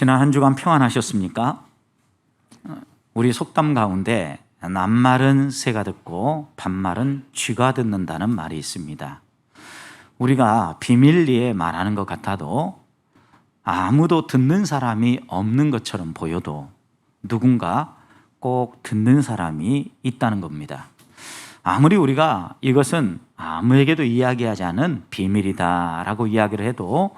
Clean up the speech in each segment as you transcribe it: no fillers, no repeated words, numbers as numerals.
지난 한 주간 평안하셨습니까? 우리 속담 가운데 낱말은 새가 듣고 반말은 쥐가 듣는다는 말이 있습니다. 우리가 비밀리에 말하는 것 같아도 아무도 듣는 사람이 없는 것처럼 보여도 누군가 꼭 듣는 사람이 있다는 겁니다. 아무리 우리가 이것은 아무에게도 이야기하지 않은 비밀이다라고 이야기를 해도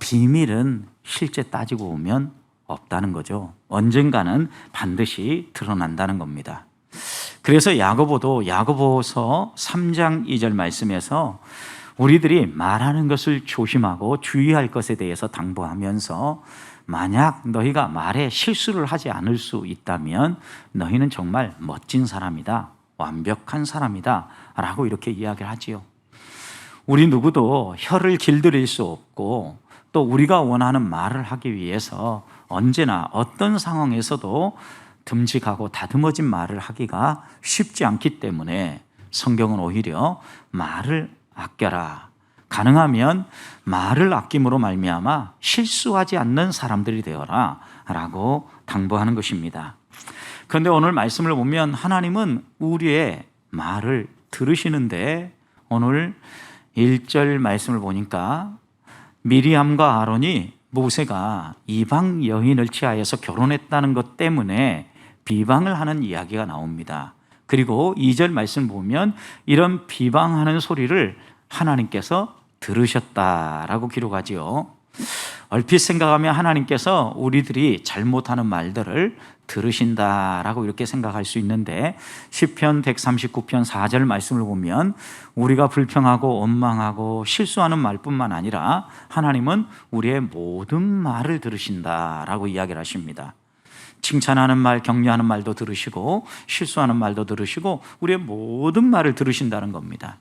비밀은 실제 따지고 보면 없다는 거죠. 언젠가는 반드시 드러난다는 겁니다. 그래서 야고보서 3장 2절 말씀에서 우리들이 말하는 것을 조심하고 주의할 것에 대해서 당부하면서 만약 너희가 말에 실수를 하지 않을 수 있다면 너희는 정말 멋진 사람이다, 완벽한 사람이다 라고 이렇게 이야기를 하지요. 우리 누구도 혀를 길들일 수 없고 또 우리가 원하는 말을 하기 위해서 언제나 어떤 상황에서도 듬직하고 다듬어진 말을 하기가 쉽지 않기 때문에 성경은 오히려 말을 아껴라, 가능하면 말을 아낌으로 말미암아 실수하지 않는 사람들이 되어라 라고 당부하는 것입니다. 그런데 오늘 말씀을 보면 하나님은 우리의 말을 들으시는데 오늘 1절 말씀을 보니까 미리암과 아론이 모세가 이방 여인을 취하여서 결혼했다는 것 때문에 비방을 하는 이야기가 나옵니다. 그리고 2절 말씀 보면 이런 비방하는 소리를 하나님께서 들으셨다라고 기록하지요. 얼핏 생각하면 하나님께서 우리들이 잘못하는 말들을 들으신다라고 이렇게 생각할 수 있는데 시편 139편 4절 말씀을 보면 우리가 불평하고 원망하고 실수하는 말뿐만 아니라 하나님은 우리의 모든 말을 들으신다라고 이야기를 하십니다. 칭찬하는 말, 격려하는 말도 들으시고 실수하는 말도 들으시고 우리의 모든 말을 들으신다는 겁니다.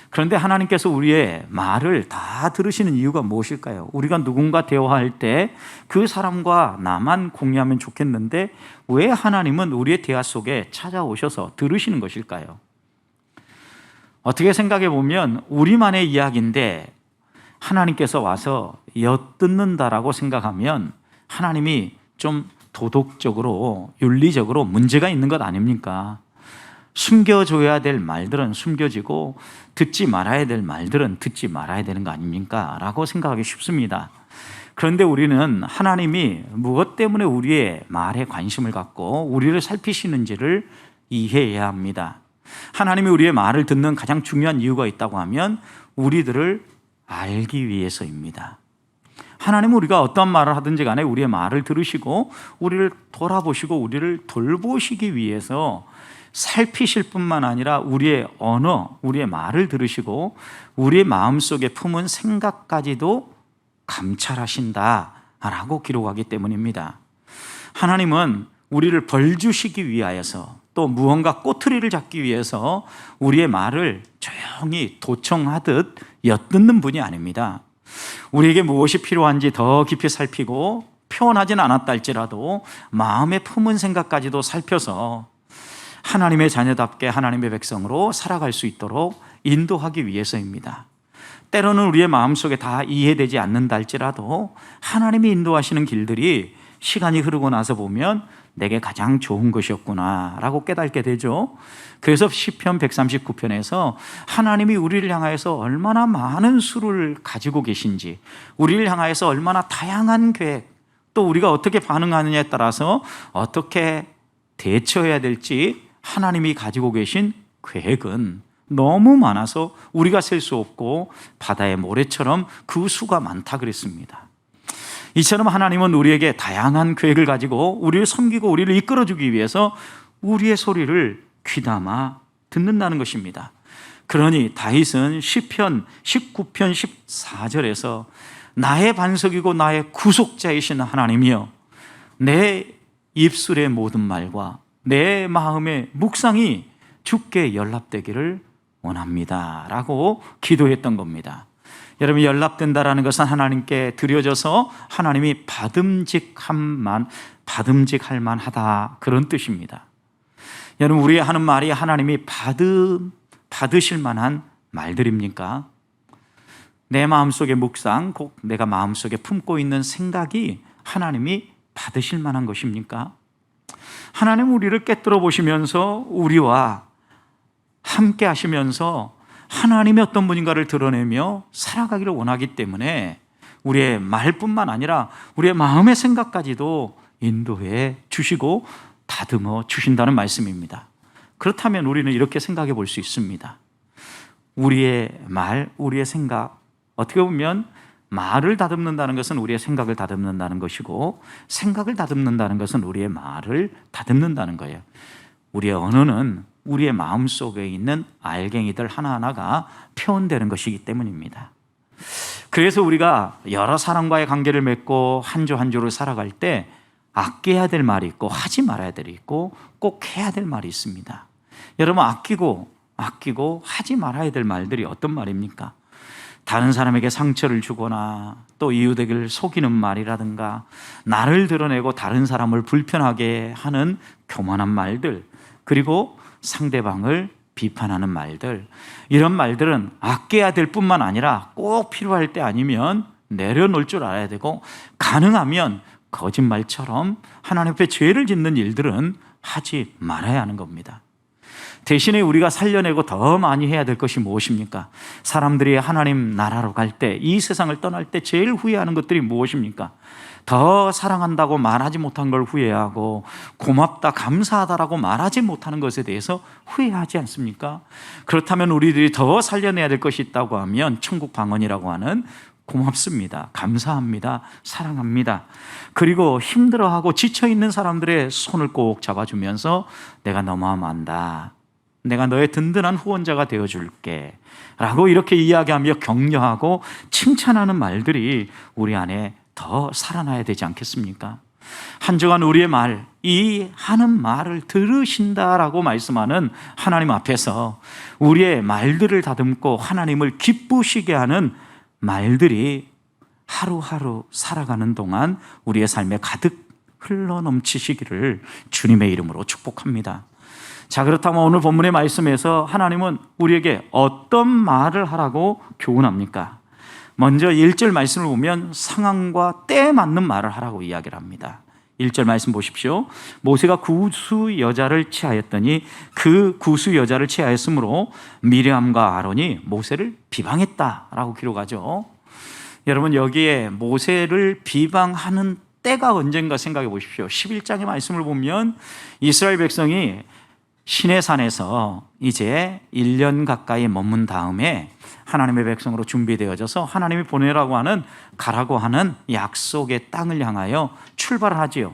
그런데 하나님께서 우리의 말을 다 들으시는 이유가 무엇일까요? 우리가 누군가 대화할 때 그 사람과 나만 공유하면 좋겠는데 왜 하나님은 우리의 대화 속에 찾아오셔서 들으시는 것일까요? 어떻게 생각해 보면 우리만의 이야기인데 하나님께서 와서 엿듣는다라고 생각하면 하나님이 좀 도덕적으로 윤리적으로 문제가 있는 것 아닙니까? 숨겨줘야 될 말들은 숨겨지고 듣지 말아야 될 말들은 듣지 말아야 되는 거 아닙니까? 라고 생각하기 쉽습니다. 그런데 우리는 하나님이 무엇 때문에 우리의 말에 관심을 갖고 우리를 살피시는지를 이해해야 합니다. 하나님이 우리의 말을 듣는 가장 중요한 이유가 있다고 하면 우리들을 알기 위해서입니다. 하나님은 우리가 어떤 말을 하든지 간에 우리의 말을 들으시고 우리를 돌아보시고 우리를 돌보시기 위해서 살피실 뿐만 아니라 우리의 언어, 우리의 말을 들으시고 우리의 마음속에 품은 생각까지도 감찰하신다라고 기록하기 때문입니다. 하나님은 우리를 벌주시기 위하여서 또 무언가 꼬투리를 잡기 위해서 우리의 말을 조용히 도청하듯 엿듣는 분이 아닙니다. 우리에게 무엇이 필요한지 더 깊이 살피고 표현하진 않았다 할지라도 마음에 품은 생각까지도 살펴서 하나님의 자녀답게 하나님의 백성으로 살아갈 수 있도록 인도하기 위해서입니다. 때로는 우리의 마음속에 다 이해되지 않는다 할지라도 하나님이 인도하시는 길들이 시간이 흐르고 나서 보면 내게 가장 좋은 것이었구나 라고 깨닫게 되죠. 그래서 시편 139편에서 하나님이 우리를 향하여서 얼마나 많은 수를 가지고 계신지, 우리를 향하여서 얼마나 다양한 계획, 또 우리가 어떻게 반응하느냐에 따라서 어떻게 대처해야 될지 하나님이 가지고 계신 계획은 너무 많아서 우리가 셀 수 없고 바다의 모래처럼 그 수가 많다 그랬습니다. 이처럼 하나님은 우리에게 다양한 계획을 가지고 우리를 섬기고 우리를 이끌어주기 위해서 우리의 소리를 귀담아 듣는다는 것입니다. 그러니 다윗은 시편 19편 14절에서 나의 반석이고 나의 구속자이신 하나님이여 내 입술의 모든 말과 내 마음의 묵상이 주께 연락되기를 원합니다 라고 기도했던 겁니다. 여러분, 연락된다라는 것은 하나님께 드려져서 하나님이 받음직할 만하다 그런 뜻입니다. 여러분, 우리 하는 말이 하나님이 받으실 만한 말들입니까? 내 마음속의 묵상, 꼭 내가 마음속에 품고 있는 생각이 하나님이 받으실 만한 것입니까? 하나님 우리를 꿰뚫어 보시면서 우리와 함께 하시면서 하나님이 어떤 분인가를 드러내며 살아가기를 원하기 때문에 우리의 말뿐만 아니라 우리의 마음의 생각까지도 인도해 주시고 다듬어 주신다는 말씀입니다. 그렇다면 우리는 이렇게 생각해 볼 수 있습니다. 우리의 말, 우리의 생각, 어떻게 보면 말을 다듬는다는 것은 우리의 생각을 다듬는다는 것이고, 생각을 다듬는다는 것은 우리의 말을 다듬는다는 거예요. 우리의 언어는 우리의 마음속에 있는 알갱이들 하나하나가 표현되는 것이기 때문입니다. 그래서 우리가 여러 사람과의 관계를 맺고 한 주 한 주를 살아갈 때 아껴야 될 말이 있고 하지 말아야 될 말이 있고 꼭 해야 될 말이 있습니다. 여러분, 아끼고 하지 말아야 될 말들이 어떤 말입니까? 다른 사람에게 상처를 주거나 또 이웃에게 속이는 말이라든가 나를 드러내고 다른 사람을 불편하게 하는 교만한 말들, 그리고 상대방을 비판하는 말들, 이런 말들은 아껴야 될 뿐만 아니라 꼭 필요할 때 아니면 내려놓을 줄 알아야 되고, 가능하면 거짓말처럼 하나님 앞에 죄를 짓는 일들은 하지 말아야 하는 겁니다. 대신에 우리가 살려내고 더 많이 해야 될 것이 무엇입니까? 사람들이 하나님 나라로 갈 때, 이 세상을 떠날 때 제일 후회하는 것들이 무엇입니까? 더 사랑한다고 말하지 못한 걸 후회하고, 고맙다, 감사하다라고 말하지 못하는 것에 대해서 후회하지 않습니까? 그렇다면 우리들이 더 살려내야 될 것이 있다고 하면 천국 방언이라고 하는 고맙습니다, 감사합니다, 사랑합니다, 그리고 힘들어하고 지쳐있는 사람들의 손을 꼭 잡아주면서 내가 너무하면 안다, 내가 너의 든든한 후원자가 되어줄게 라고 이렇게 이야기하며 격려하고 칭찬하는 말들이 우리 안에 더 살아나야 되지 않겠습니까? 한 주간 우리의 말, 이 하는 말을 들으신다라고 말씀하는 하나님 앞에서 우리의 말들을 다듬고 하나님을 기쁘시게 하는 말들이 하루하루 살아가는 동안 우리의 삶에 가득 흘러넘치시기를 주님의 이름으로 축복합니다. 자, 그렇다면 오늘 본문의 말씀에서 하나님은 우리에게 어떤 말을 하라고 교훈합니까? 먼저 1절 말씀을 보면 상황과 때에 맞는 말을 하라고 이야기를 합니다. 1절 말씀 보십시오. 모세가 구수 여자를 취하였더니 그 구수 여자를 취하였으므로 미리암과 아론이 모세를 비방했다라고 기록하죠. 여러분, 여기에 모세를 비방하는 때가 언젠가 생각해 보십시오. 11장의 말씀을 보면 이스라엘 백성이 시내산에서 이제 1년 가까이 머문 다음에 하나님의 백성으로 준비되어져서 하나님이 보내라고 하는, 가라고 하는 약속의 땅을 향하여 출발을 하지요.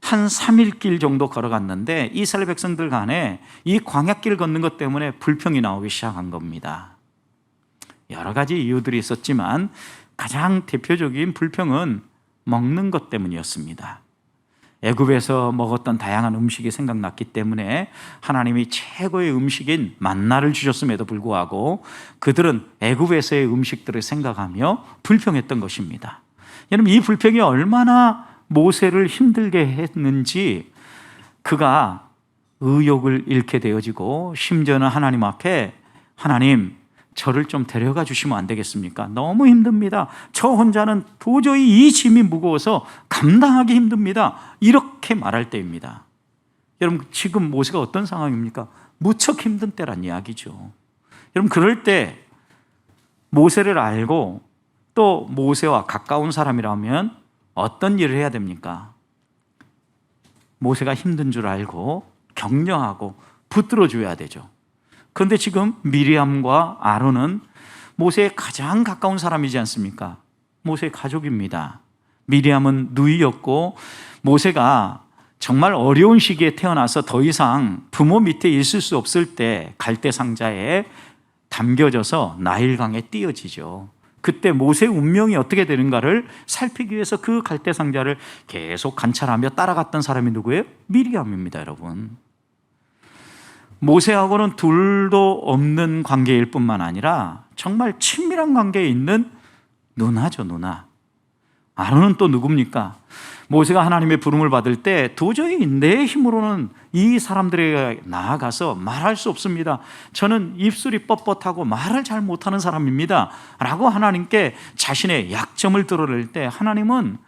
한 3일 길 정도 걸어갔는데 이스라엘 백성들 간에 이 광야길 걷는 것 때문에 불평이 나오기 시작한 겁니다. 여러 가지 이유들이 있었지만 가장 대표적인 불평은 먹는 것 때문이었습니다. 애굽에서 먹었던 다양한 음식이 생각났기 때문에 하나님이 최고의 음식인 만나를 주셨음에도 불구하고 그들은 애굽에서의 음식들을 생각하며 불평했던 것입니다. 여러분, 이 불평이 얼마나 모세를 힘들게 했는지 그가 의욕을 잃게 되어지고, 심지어는 하나님 앞에 하나님, 저를 좀 데려가 주시면 안 되겠습니까? 너무 힘듭니다. 저 혼자는 도저히 이 짐이 무거워서 감당하기 힘듭니다. 이렇게 말할 때입니다. 여러분, 지금 모세가 어떤 상황입니까? 무척 힘든 때란 이야기죠. 여러분, 그럴 때 모세를 알고 또 모세와 가까운 사람이라면 어떤 일을 해야 됩니까? 모세가 힘든 줄 알고 격려하고 붙들어 줘야 되죠. 그런데 지금 미리암과 아론은 모세의 가장 가까운 사람이지 않습니까? 모세의 가족입니다. 미리암은 누이였고, 모세가 정말 어려운 시기에 태어나서 더 이상 부모 밑에 있을 수 없을 때 갈대 상자에 담겨져서 나일강에 띄어지죠. 그때 모세의 운명이 어떻게 되는가를 살피기 위해서 그 갈대 상자를 계속 관찰하며 따라갔던 사람이 누구예요? 미리암입니다, 여러분. 모세하고는 둘도 없는 관계일 뿐만 아니라 정말 친밀한 관계에 있는 누나죠, 누나. 아론은 또 누굽니까? 모세가 하나님의 부름을 받을 때 도저히 내 힘으로는 이 사람들에게 나아가서 말할 수 없습니다. 저는 입술이 뻣뻣하고 말을 잘 못하는 사람입니다 라고 하나님께 자신의 약점을 드러낼 때 하나님은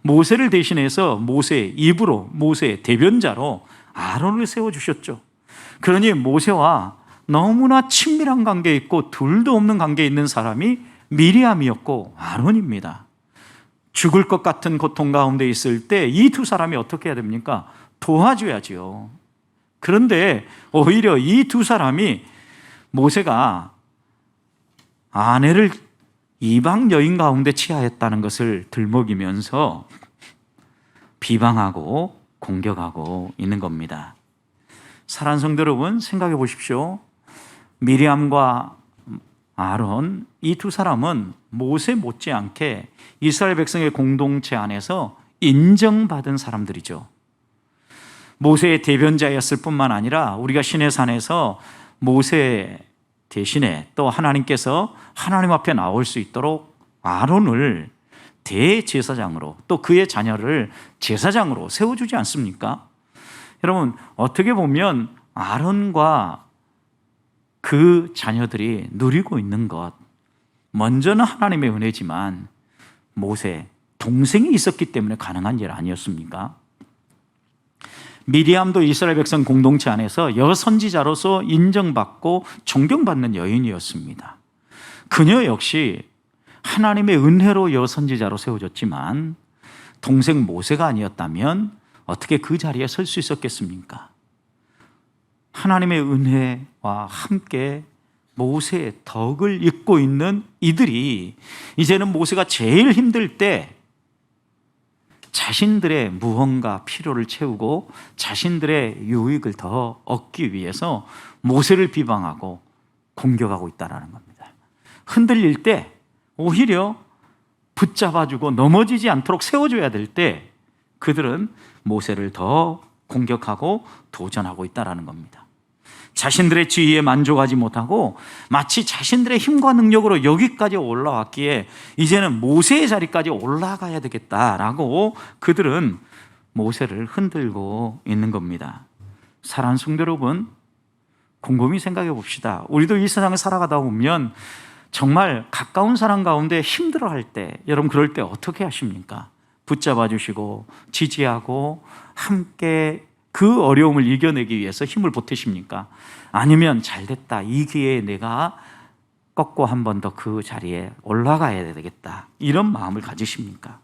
모세를 대신해서 모세의 입으로, 모세의 대변자로 아론을 세워주셨죠. 그러니 모세와 너무나 친밀한 관계에 있고 둘도 없는 관계에 있는 사람이 미리암이었고 아론입니다. 죽을 것 같은 고통 가운데 있을 때 이 두 사람이 어떻게 해야 됩니까? 도와줘야지요. 그런데 오히려 이 두 사람이 모세가 아내를 이방 여인 가운데 취하였다는 것을 들먹이면서 비방하고 공격하고 있는 겁니다. 사랑하는 성도 여러분, 생각해 보십시오. 미리암과 아론, 이 두 사람은 모세 못지않게 이스라엘 백성의 공동체 안에서 인정받은 사람들이죠. 모세의 대변자였을 뿐만 아니라 우리가 시내산에서 모세 대신에 또 하나님께서 하나님 앞에 나올 수 있도록 아론을 대제사장으로, 또 그의 자녀를 제사장으로 세워주지 않습니까? 여러분, 어떻게 보면 아론과 그 자녀들이 누리고 있는 것, 먼저는 하나님의 은혜지만 모세 동생이 있었기 때문에 가능한 일 아니었습니까? 미리암도 이스라엘 백성 공동체 안에서 여선지자로서 인정받고 존경받는 여인이었습니다. 그녀 역시 하나님의 은혜로 여선지자로 세워졌지만 동생 모세가 아니었다면 어떻게 그 자리에 설 수 있었겠습니까? 하나님의 은혜와 함께 모세의 덕을 잇고 있는 이들이 이제는 모세가 제일 힘들 때 자신들의 무언가 필요를 채우고 자신들의 유익을 더 얻기 위해서 모세를 비방하고 공격하고 있다는 겁니다. 흔들릴 때 오히려 붙잡아주고 넘어지지 않도록 세워줘야 될 때 그들은 모세를 더 공격하고 도전하고 있다는 겁니다. 자신들의 지위에 만족하지 못하고 마치 자신들의 힘과 능력으로 여기까지 올라왔기에 이제는 모세의 자리까지 올라가야 되겠다라고 그들은 모세를 흔들고 있는 겁니다. 사랑하는 성도 여러분, 곰곰이 생각해 봅시다. 우리도 이 세상을 살아가다 보면 정말 가까운 사람 가운데 힘들어할 때, 여러분 그럴 때 어떻게 하십니까? 붙잡아 주시고 지지하고 함께 그 어려움을 이겨내기 위해서 힘을 보태십니까? 아니면 잘됐다, 이 기회에 내가 꺾고 한 번 더 그 자리에 올라가야 되겠다, 이런 마음을 가지십니까?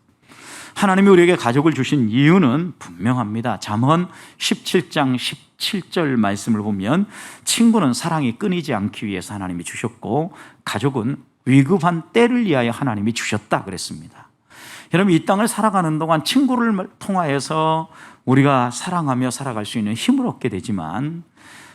하나님이 우리에게 가족을 주신 이유는 분명합니다. 잠언 17장 17절 말씀을 보면 친구는 사랑이 끊이지 않기 위해서 하나님이 주셨고 가족은 위급한 때를 위하여 하나님이 주셨다 그랬습니다. 여러분, 이 땅을 살아가는 동안 친구를 통하여서 우리가 사랑하며 살아갈 수 있는 힘을 얻게 되지만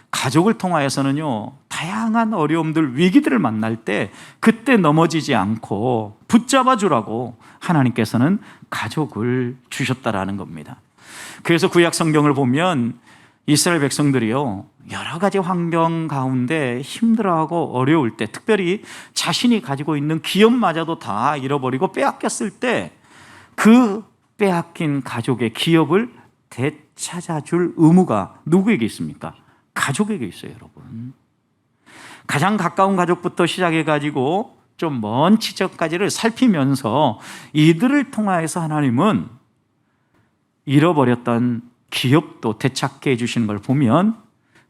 가족을 통하여서는요, 다양한 어려움들, 위기들을 만날 때 그때 넘어지지 않고 붙잡아 주라고 하나님께서는 가족을 주셨다라는 겁니다. 그래서 구약 성경을 보면 이스라엘 백성들이요, 여러 가지 환경 가운데 힘들어하고 어려울 때, 특별히 자신이 가지고 있는 기업마저도 다 잃어버리고 빼앗겼을 때 그 빼앗긴 가족의 기업을 되찾아줄 의무가 누구에게 있습니까? 가족에게 있어요, 여러분. 가장 가까운 가족부터 시작해가지고 좀 먼 지점까지를 살피면서 이들을 통하여서 하나님은 잃어버렸던 기업도 되찾게 해주시는 걸 보면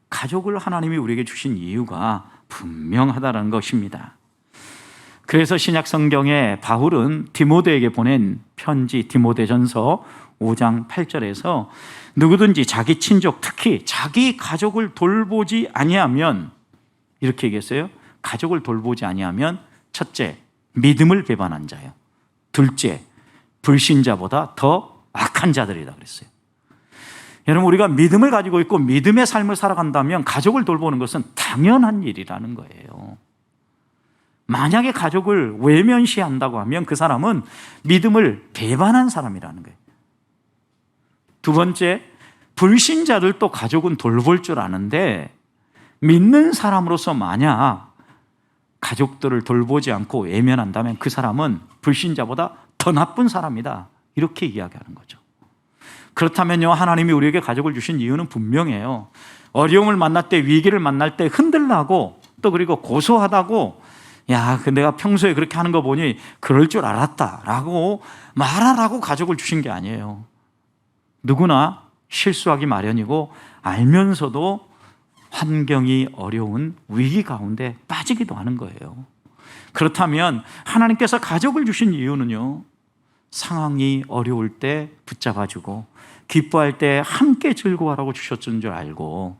가족을 하나님이 우리에게 주신 이유가 분명하다는 것입니다. 그래서 신약 성경에 바울은 디모데에게 보낸 편지 디모데전서 5장 8절에서 누구든지 자기 친족, 특히 자기 가족을 돌보지 아니하면, 이렇게 얘기했어요. 가족을 돌보지 아니하면 첫째, 믿음을 배반한 자요. 둘째, 불신자보다 더 악한 자들이다 그랬어요. 여러분, 우리가 믿음을 가지고 있고 믿음의 삶을 살아간다면 가족을 돌보는 것은 당연한 일이라는 거예요. 만약에 가족을 외면시한다고 하면 그 사람은 믿음을 배반한 사람이라는 거예요. 두 번째, 불신자들도 가족은 돌볼 줄 아는데 믿는 사람으로서 만약 가족들을 돌보지 않고 외면한다면 그 사람은 불신자보다 더 나쁜 사람이다, 이렇게 이야기하는 거죠. 그렇다면요, 하나님이 우리에게 가족을 주신 이유는 분명해요. 어려움을 만날 때, 위기를 만날 때 흔들나고 또 그리고 고소하다고 야, 그 내가 평소에 그렇게 하는 거 보니 그럴 줄 알았다라고 말하라고 가족을 주신 게 아니에요. 누구나 실수하기 마련이고 알면서도 환경이 어려운 위기 가운데 빠지기도 하는 거예요. 그렇다면 하나님께서 가족을 주신 이유는요, 상황이 어려울 때 붙잡아주고 기뻐할 때 함께 즐거워하라고 주셨던 줄 알고,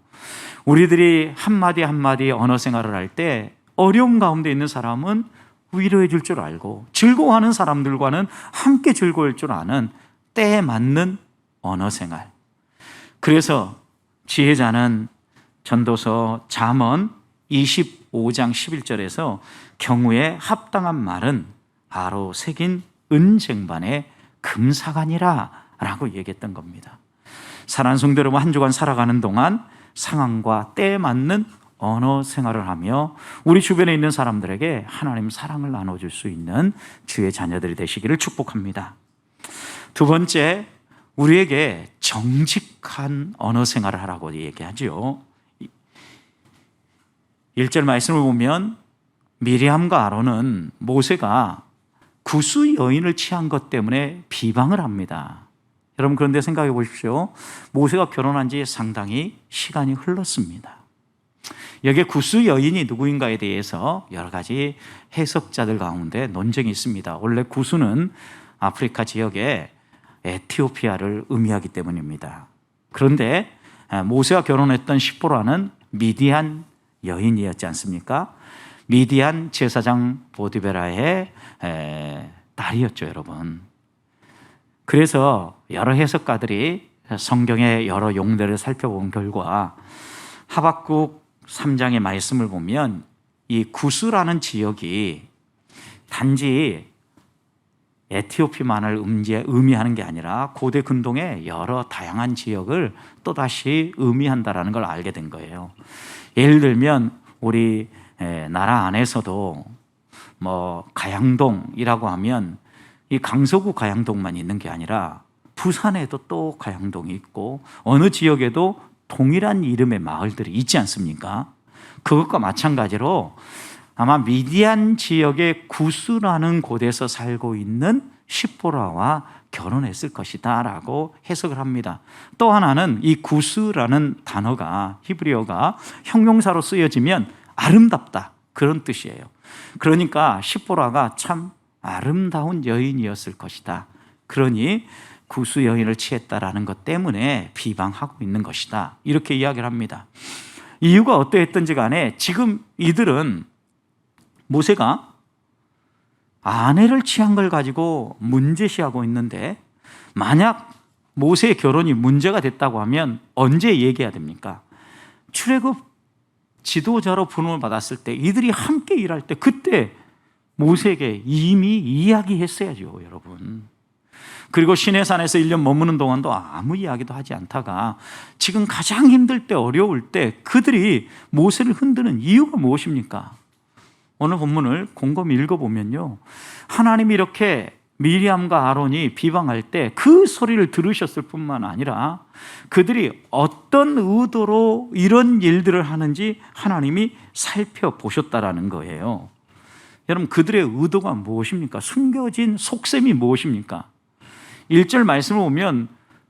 우리들이 한마디 한마디 언어 생활을 할 때 어려움 가운데 있는 사람은 위로해 줄 줄 알고 즐거워하는 사람들과는 함께 즐거울 줄 아는 때에 맞는 언어 생활. 그래서 지혜자는 전도서 잠언 25장 11절에서 경우에 합당한 말은 아로 새긴 은쟁반의 금사간이라 라고 얘기했던 겁니다. 사랑하는 성도 여러분, 한 주간 살아가는 동안 상황과 때에 맞는 언어 생활을 하며 우리 주변에 있는 사람들에게 하나님 사랑을 나눠줄 수 있는 주의 자녀들이 되시기를 축복합니다. 두 번째, 우리에게 정직한 언어 생활을 하라고 얘기하죠. 1절 말씀을 보면 미리암과 아론은 모세가 구스 여인을 취한 것 때문에 비방을 합니다. 여러분, 그런데 생각해 보십시오. 모세가 결혼한 지 상당히 시간이 흘렀습니다. 여기에 구스 여인이 누구인가에 대해서 여러 가지 해석자들 가운데 논쟁이 있습니다. 원래 구스는 아프리카 지역의 에티오피아를 의미하기 때문입니다. 그런데 모세가 결혼했던 시보라는 미디안 여인이었지 않습니까? 미디안 제사장 보디베라의 딸이었죠, 여러분. 그래서 여러 해석가들이 성경의 여러 용례를 살펴본 결과 하박국 3장의 말씀을 보면 이 구스라는 지역이 단지 에티오피아만을 의미하는 게 아니라 고대 근동의 여러 다양한 지역을 또다시 의미한다는 걸 알게 된 거예요. 예를 들면 우리 나라 안에서도 뭐 가양동이라고 하면 이 강서구 가양동만 있는 게 아니라 부산에도 또 가양동이 있고 어느 지역에도 동일한 이름의 마을들이 있지 않습니까? 그것과 마찬가지로 아마 미디안 지역의 구스라는 곳에서 살고 있는 시보라와 결혼했을 것이다 라고 해석을 합니다. 또 하나는 이 구스라는 단어가 히브리어가 형용사로 쓰여지면 아름답다, 그런 뜻이에요. 그러니까 시보라가 참 아름다운 여인이었을 것이다. 그러니 구스 여인을 취했다라는 것 때문에 비방하고 있는 것이다, 이렇게 이야기를 합니다. 이유가 어떠했든지 간에 지금 이들은 모세가 아내를 취한 걸 가지고 문제시하고 있는데, 만약 모세의 결혼이 문제가 됐다고 하면 언제 얘기해야 됩니까? 출애굽 지도자로 부름을 받았을 때, 이들이 함께 일할 때 그때 모세에게 이미 이야기했어야죠, 여러분. 그리고 시내산에서 1년 머무는 동안도 아무 이야기도 하지 않다가 지금 가장 힘들 때, 어려울 때 그들이 모세를 흔드는 이유가 무엇입니까? 오늘 본문을 곰곰이 읽어보면요, 하나님이 이렇게 미리암과 아론이 비방할 때 그 소리를 들으셨을 뿐만 아니라 그들이 어떤 의도로 이런 일들을 하는지 하나님이 살펴보셨다라는 거예요. 여러분, 그들의 의도가 무엇입니까? 숨겨진 속셈이 무엇입니까? 1절 말씀을 보면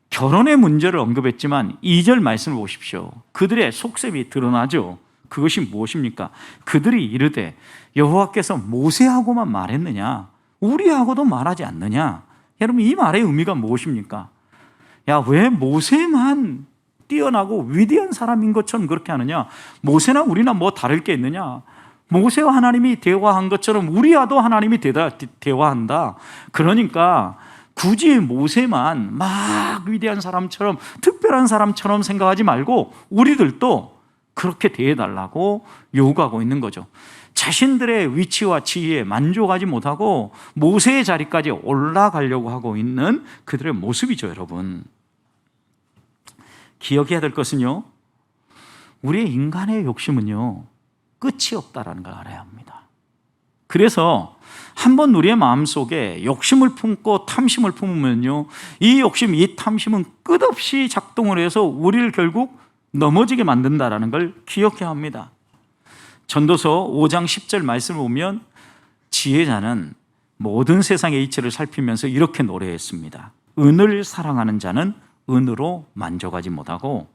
결혼의 문제를 언급했지만 2절 말씀을 보십시오. 그들의 속셈이 드러나죠. 그것이 무엇입니까? 그들이 이르되 여호와께서 모세하고만 말했느냐, 우리하고도 말하지 않느냐. 여러분, 이 말의 의미가 무엇입니까? 야, 왜 모세만 뛰어나고 위대한 사람인 것처럼 그렇게 하느냐? 모세나 우리나 뭐 다를 게 있느냐? 모세와 하나님이 대화한 것처럼 우리와도 하나님이 대화한다. 그러니까 굳이 모세만 막 위대한 사람처럼, 특별한 사람처럼 생각하지 말고 우리들도 그렇게 대해달라고 요구하고 있는 거죠. 자신들의 위치와 지위에 만족하지 못하고 모세의 자리까지 올라가려고 하고 있는 그들의 모습이죠, 여러분. 기억해야 될 것은요, 우리의 인간의 욕심은요, 끝이 없다라는 걸 알아야 합니다. 그래서 한번 우리의 마음속에 욕심을 품고 탐심을 품으면요, 이 욕심, 이 탐심은 끝없이 작동을 해서 우리를 결국 넘어지게 만든다라는 걸 기억해야 합니다. 전도서 5장 10절 말씀을 보면 지혜자는 모든 세상의 이치를 살피면서 이렇게 노래했습니다. 은을 사랑하는 자는 은으로 만족하지 못하고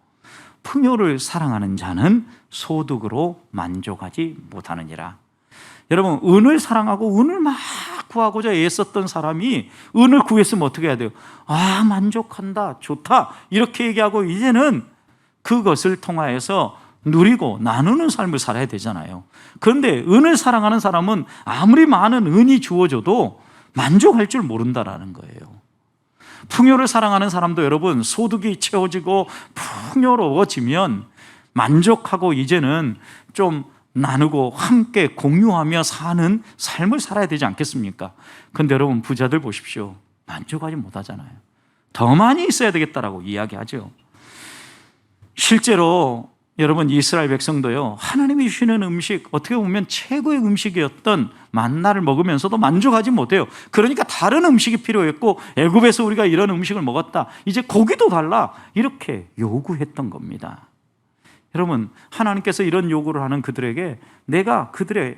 풍요를 사랑하는 자는 소득으로 만족하지 못하느니라. 여러분, 은을 사랑하고 은을 막 구하고자 애썼던 사람이 은을 구했으면 어떻게 해야 돼요? 아, 만족한다, 좋다 이렇게 얘기하고 이제는 그것을 통하여서 누리고 나누는 삶을 살아야 되잖아요. 그런데 은을 사랑하는 사람은 아무리 많은 은이 주어져도 만족할 줄 모른다라는 거예요. 풍요를 사랑하는 사람도 여러분, 소득이 채워지고 풍요로워지면 만족하고 이제는 좀 나누고 함께 공유하며 사는 삶을 살아야 되지 않겠습니까? 그런데 여러분, 부자들 보십시오. 만족하지 못하잖아요. 더 많이 있어야 되겠다라고 이야기하죠. 실제로 여러분, 이스라엘 백성도요, 하나님이 주시는 음식, 어떻게 보면 최고의 음식이었던 만나를 먹으면서도 만족하지 못해요. 그러니까 다른 음식이 필요했고, 애굽에서 우리가 이런 음식을 먹었다, 이제 고기도 달라, 이렇게 요구했던 겁니다. 여러분, 하나님께서 이런 요구를 하는 그들에게 내가 그들의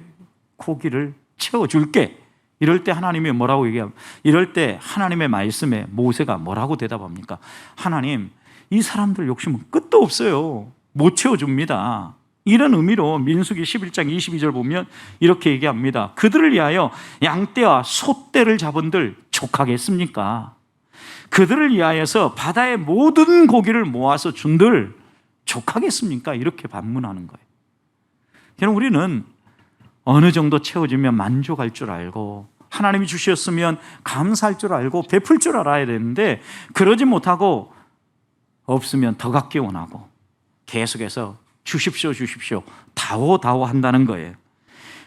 고기를 채워줄게, 이럴 때 하나님이 뭐라고 얘기합니까? 이럴 때 하나님의 말씀에 모세가 뭐라고 대답합니까? 하나님, 이 사람들 욕심은 끝도 없어요. 못 채워줍니다. 이런 의미로 민수기 11장 22절 보면 이렇게 얘기합니다. 그들을 위하여 양떼와 소떼를 잡은들 족하겠습니까? 그들을 위하여서 바다의 모든 고기를 모아서 준들 족하겠습니까? 이렇게 반문하는 거예요. 여러분, 우리는 어느 정도 채워지면 만족할 줄 알고, 하나님이 주셨으면 감사할 줄 알고 베풀 줄 알아야 되는데, 그러지 못하고 없으면 더 갖기 원하고 계속해서 주십시오 주십시오 다오 한다는 거예요.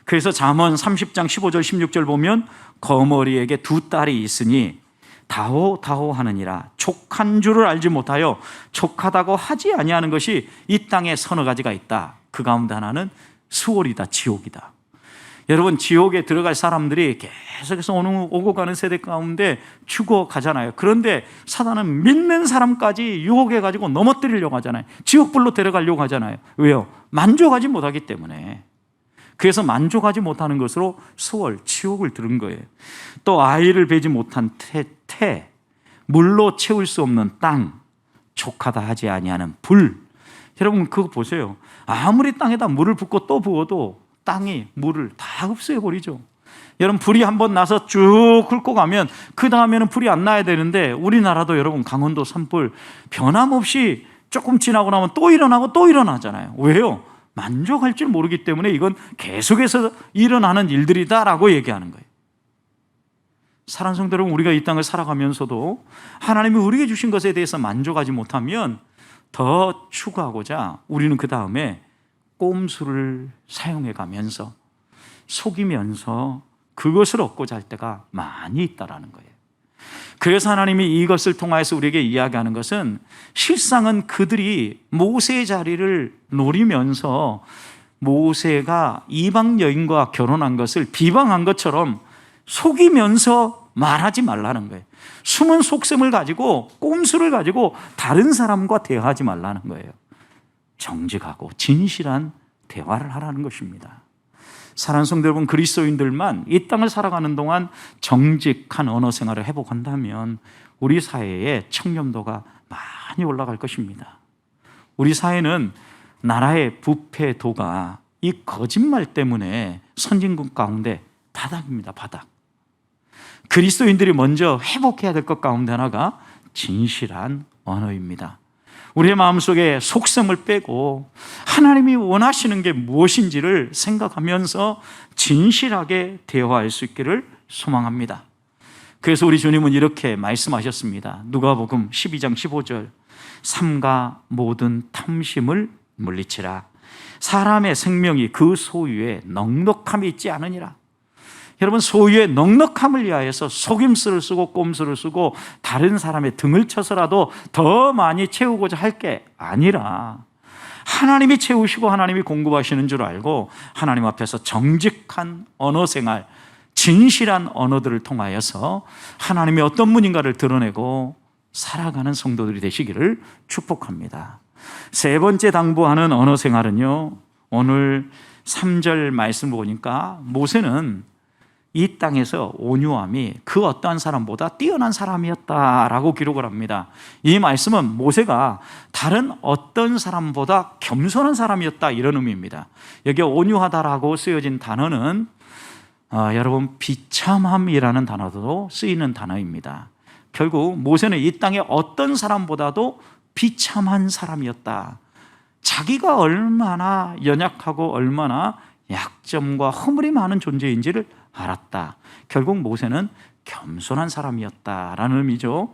그래서 잠언 30장 15절 16절 보면 거머리에게 두 딸이 있으니 다오 하느니라. 족한 줄을 알지 못하여 족하다고 하지 아니하는 것이 이 땅에 서너 가지가 있다. 그 가운데 하나는 수월이다, 지옥이다. 여러분, 지옥에 들어갈 사람들이 계속해서 오고 가는 세대 가운데 죽어가잖아요. 그런데 사단은 믿는 사람까지 유혹해가지고 넘어뜨리려고 하잖아요. 지옥불로 데려가려고 하잖아요. 왜요? 만족하지 못하기 때문에. 그래서 만족하지 못하는 것으로 수월, 지옥을 들은 거예요. 또 아이를 베지 못한 태, 물로 채울 수 없는 땅, 족하다 하지 아니하는 불. 여러분, 그거 보세요. 아무리 땅에다 물을 붓고 또 부어도 땅이 물을 다 흡수해버리죠. 여러분, 불이 한번 나서 쭉 훑고 가면 그 다음에는 불이 안 나야 되는데, 우리나라도 여러분 강원도 산불 변함없이 조금 지나고 나면 또 일어나고 또 일어나잖아요. 왜요? 만족할 줄 모르기 때문에 이건 계속해서 일어나는 일들이다라고 얘기하는 거예요. 사랑하는 성도 여러분, 우리가 이 땅을 살아가면서도 하나님이 우리에게 주신 것에 대해서 만족하지 못하면 더 추구하고자 우리는 그 다음에 꼼수를 사용해 가면서 속이면서 그것을 얻고자 할 때가 많이 있다라는 거예요. 그래서 하나님이 이것을 통하여서 우리에게 이야기하는 것은, 실상은 그들이 모세의 자리를 노리면서 모세가 이방 여인과 결혼한 것을 비방한 것처럼 속이면서 말하지 말라는 거예요. 숨은 속셈을 가지고, 꼼수를 가지고 다른 사람과 대화하지 말라는 거예요. 정직하고 진실한 대화를 하라는 것입니다. 사랑하는 성도 여러분, 그리스도인들만 이 땅을 살아가는 동안 정직한 언어 생활을 회복한다면 우리 사회의 청렴도가 많이 올라갈 것입니다. 우리 사회는 나라의 부패도가 이 거짓말 때문에 선진국 가운데 바닥입니다. 바닥. 그리스도인들이 먼저 회복해야 될 것 가운데 하나가 진실한 언어입니다. 우리의 마음속에 속셈을 빼고 하나님이 원하시는 게 무엇인지를 생각하면서 진실하게 대화할 수 있기를 소망합니다. 그래서 우리 주님은 이렇게 말씀하셨습니다. 누가복음 12장 15절, 삼가 모든 탐심을 물리치라. 사람의 생명이 그 소유에 넉넉함이 있지 않으니라. 여러분, 소유의 넉넉함을 위하여서 속임수를 쓰고 꼼수를 쓰고 다른 사람의 등을 쳐서라도 더 많이 채우고자 할 게 아니라, 하나님이 채우시고 하나님이 공급하시는 줄 알고 하나님 앞에서 정직한 언어 생활, 진실한 언어들을 통하여서 하나님이 어떤 분인가를 드러내고 살아가는 성도들이 되시기를 축복합니다. 세 번째 당부하는 언어 생활은요, 오늘 3절 말씀 보니까 모세는 이 땅에서 온유함이 그 어떠한 사람보다 뛰어난 사람이었다라고 기록을 합니다. 이 말씀은 모세가 다른 어떤 사람보다 겸손한 사람이었다, 이런 의미입니다. 여기 온유하다라고 쓰여진 단어는 여러분 비참함이라는 단어도 쓰이는 단어입니다. 결국 모세는 이 땅의 어떤 사람보다도 비참한 사람이었다. 자기가 얼마나 연약하고 얼마나 약점과 허물이 많은 존재인지를 알았다. 결국 모세는 겸손한 사람이었다라는 의미죠.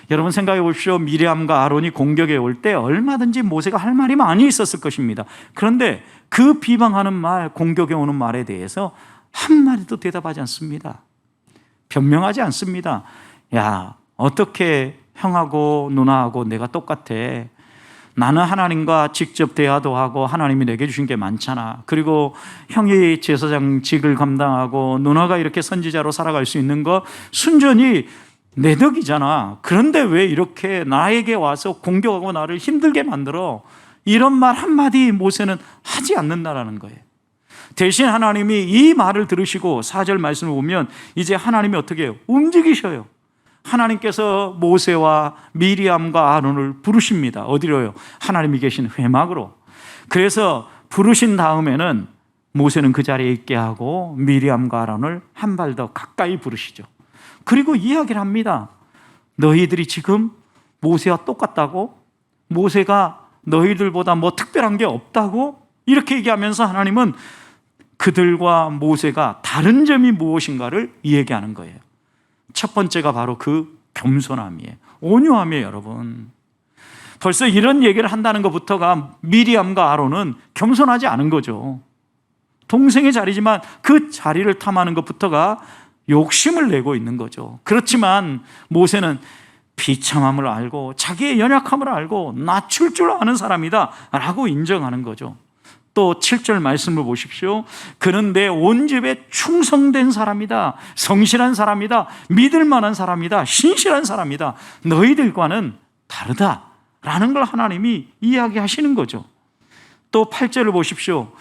여러분 생각해 보십시오. 미리암과 아론이 공격에 올 때 얼마든지 모세가 할 말이 많이 있었을 것입니다. 그런데 그 비방하는 말, 공격에 오는 말에 대해서 한마디도 대답하지 않습니다. 변명하지 않습니다. 야, 어떻게 형하고 누나하고 내가 똑같아? 나는 하나님과 직접 대화도 하고 하나님이 내게 주신 게 많잖아. 그리고 형이 제사장직을 감당하고 누나가 이렇게 선지자로 살아갈 수 있는 거 순전히 내 덕이잖아. 그런데 왜 이렇게 나에게 와서 공격하고 나를 힘들게 만들어? 이런 말 한마디 모세는 하지 않는다라는 거예요. 대신 하나님이 이 말을 들으시고 4절 말씀을 보면 이제 하나님이 어떻게 해요? 움직이셔요. 하나님께서 모세와 미리암과 아론을 부르십니다. 어디로요? 하나님이 계신 회막으로. 그래서 부르신 다음에는 모세는 그 자리에 있게 하고 미리암과 아론을 한 발 더 가까이 부르시죠. 그리고 이야기를 합니다. 너희들이 지금 모세와 똑같다고? 모세가 너희들보다 뭐 특별한 게 없다고? 이렇게 얘기하면서 하나님은 그들과 모세가 다른 점이 무엇인가를 얘기하는 거예요. 첫 번째가 바로 그 겸손함이에요. 온유함이에요, 여러분. 벌써 이런 얘기를 한다는 것부터가 미리암과 아론은 겸손하지 않은 거죠. 동생의 자리지만 그 자리를 탐하는 것부터가 욕심을 내고 있는 거죠. 그렇지만 모세는 비참함을 알고 자기의 연약함을 알고 낮출 줄 아는 사람이다 라고 인정하는 거죠. 또 7절 말씀을 보십시오. 그는 내 온 집에 충성된 사람이다. 성실한 사람이다. 믿을 만한 사람이다. 신실한 사람이다. 너희들과는 다르다라는 걸 하나님이 이야기하시는 거죠. 또 8절을 보십시오.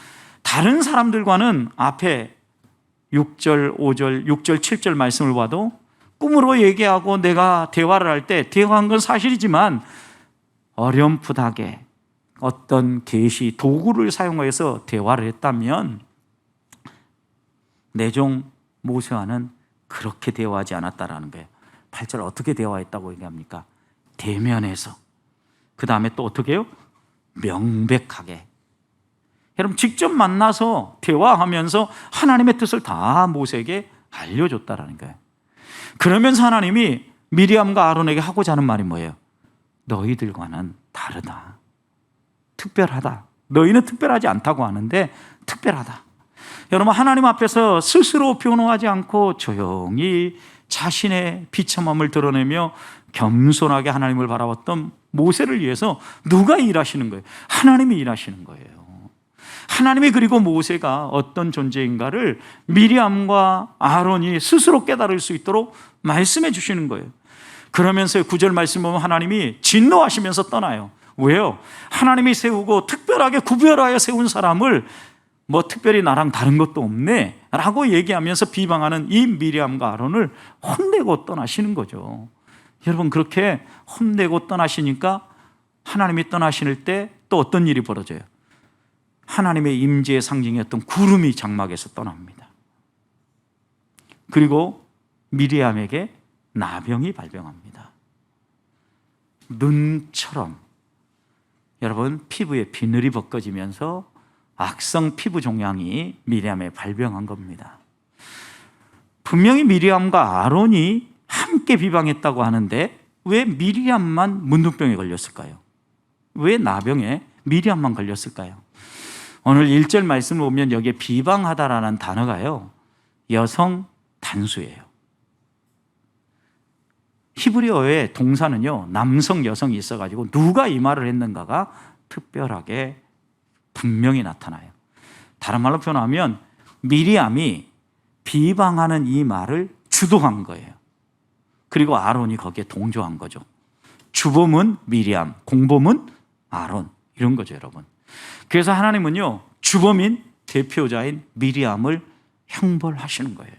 다른 사람들과는 앞에 6절, 5절, 6절, 7절 말씀을 봐도 꿈으로 얘기하고 내가 대화를 할 때 대화한 건 사실이지만 어렴풋하게 어떤 계시 도구를 사용해서 대화를 했다면 내 종 모세와는 그렇게 대화하지 않았다라는 거예요. 8절 어떻게 대화했다고 얘기합니까? 대면해서. 그 다음에 또 어떻게 해요? 명백하게. 여러분 직접 만나서 대화하면서 하나님의 뜻을 다 모세에게 알려줬다라는 거예요. 그러면서 하나님이 미리암과 아론에게 하고자 하는 말이 뭐예요? 너희들과는 다르다. 특별하다. 너희는 특별하지 않다고 하는데 특별하다. 여러분 하나님 앞에서 스스로 변호하지 않고 조용히 자신의 비참함을 드러내며 겸손하게 하나님을 바라봤던 모세를 위해서 누가 일하시는 거예요? 하나님이 일하시는 거예요. 하나님이 그리고 모세가 어떤 존재인가를 미리암과 아론이 스스로 깨달을 수 있도록 말씀해 주시는 거예요. 그러면서 9절 말씀 보면 하나님이 진노하시면서 떠나요. 왜요? 하나님이 세우고 특별하게 구별하여 세운 사람을 뭐 특별히 나랑 다른 것도 없네 라고 얘기하면서 비방하는 이 미리암과 아론을 혼내고 떠나시는 거죠. 여러분 그렇게 혼내고 떠나시니까 하나님이 떠나실 때 또 어떤 일이 벌어져요? 하나님의 임재의 상징이었던 구름이 장막에서 떠납니다. 그리고 미리암에게 나병이 발병합니다. 눈처럼 여러분 피부에 비늘이 벗겨지면서 악성 피부 종양이 미리암에 발병한 겁니다. 분명히 미리암과 아론이 함께 비방했다고 하는데 왜 미리암만 문둥병에 걸렸을까요? 왜 나병에 미리암만 걸렸을까요? 오늘 1절 말씀을 보면 여기에 비방하다라는 단어가요 여성 단수예요. 히브리어의 동사는요 남성 여성이 있어가지고 누가 이 말을 했는가가 특별하게 분명히 나타나요. 다른 말로 표현하면 미리암이 비방하는 이 말을 주도한 거예요. 그리고 아론이 거기에 동조한 거죠. 주범은 미리암, 공범은 아론, 이런 거죠 여러분. 그래서 하나님은요 주범인 대표자인 미리암을 형벌하시는 거예요.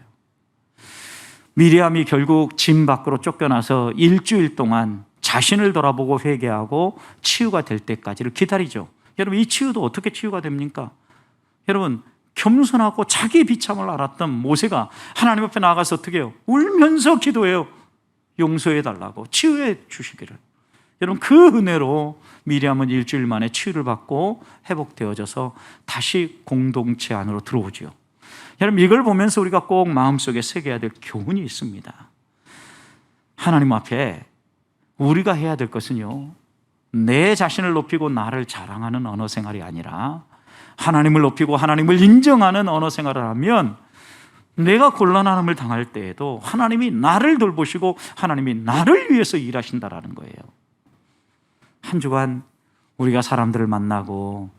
미리암이 결국 진 밖으로 쫓겨나서 일주일 동안 자신을 돌아보고 회개하고 치유가 될 때까지를 기다리죠. 여러분, 이 치유도 어떻게 치유가 됩니까? 여러분, 겸손하고 자기 비참을 알았던 모세가 하나님 앞에 나가서 어떻게 해요? 울면서 기도해요. 용서해 달라고, 치유해 주시기를. 여러분, 그 은혜로 미리암은 일주일 만에 치유를 받고 회복되어져서 다시 공동체 안으로 들어오죠. 여러분, 이걸 보면서 우리가 꼭 마음속에 새겨야 될 교훈이 있습니다. 하나님 앞에 우리가 해야 될 것은요, 내 자신을 높이고 나를 자랑하는 언어 생활이 아니라 하나님을 높이고 하나님을 인정하는 언어 생활을 하면 내가 곤란함을 당할 때에도 하나님이 나를 돌보시고 하나님이 나를 위해서 일하신다라는 거예요. 한 주간 우리가 사람들을 만나고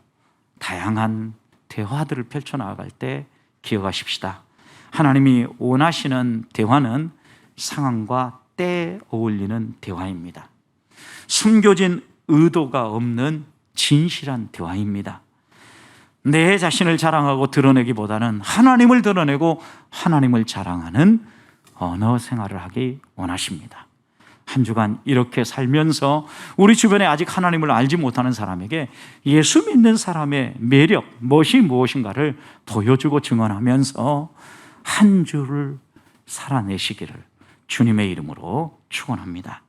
다양한 대화들을 펼쳐나갈 때 기억하십시다. 하나님이 원하시는 대화는 상황과 때에 어울리는 대화입니다. 숨겨진 의도가 없는 진실한 대화입니다. 내 자신을 자랑하고 드러내기보다는 하나님을 드러내고 하나님을 자랑하는 언어 생활을 하기 원하십니다. 한 주간 이렇게 살면서 우리 주변에 아직 하나님을 알지 못하는 사람에게 예수 믿는 사람의 매력, 멋이 무엇인가를 보여주고 증언하면서 한 주를 살아내시기를 주님의 이름으로 축원합니다.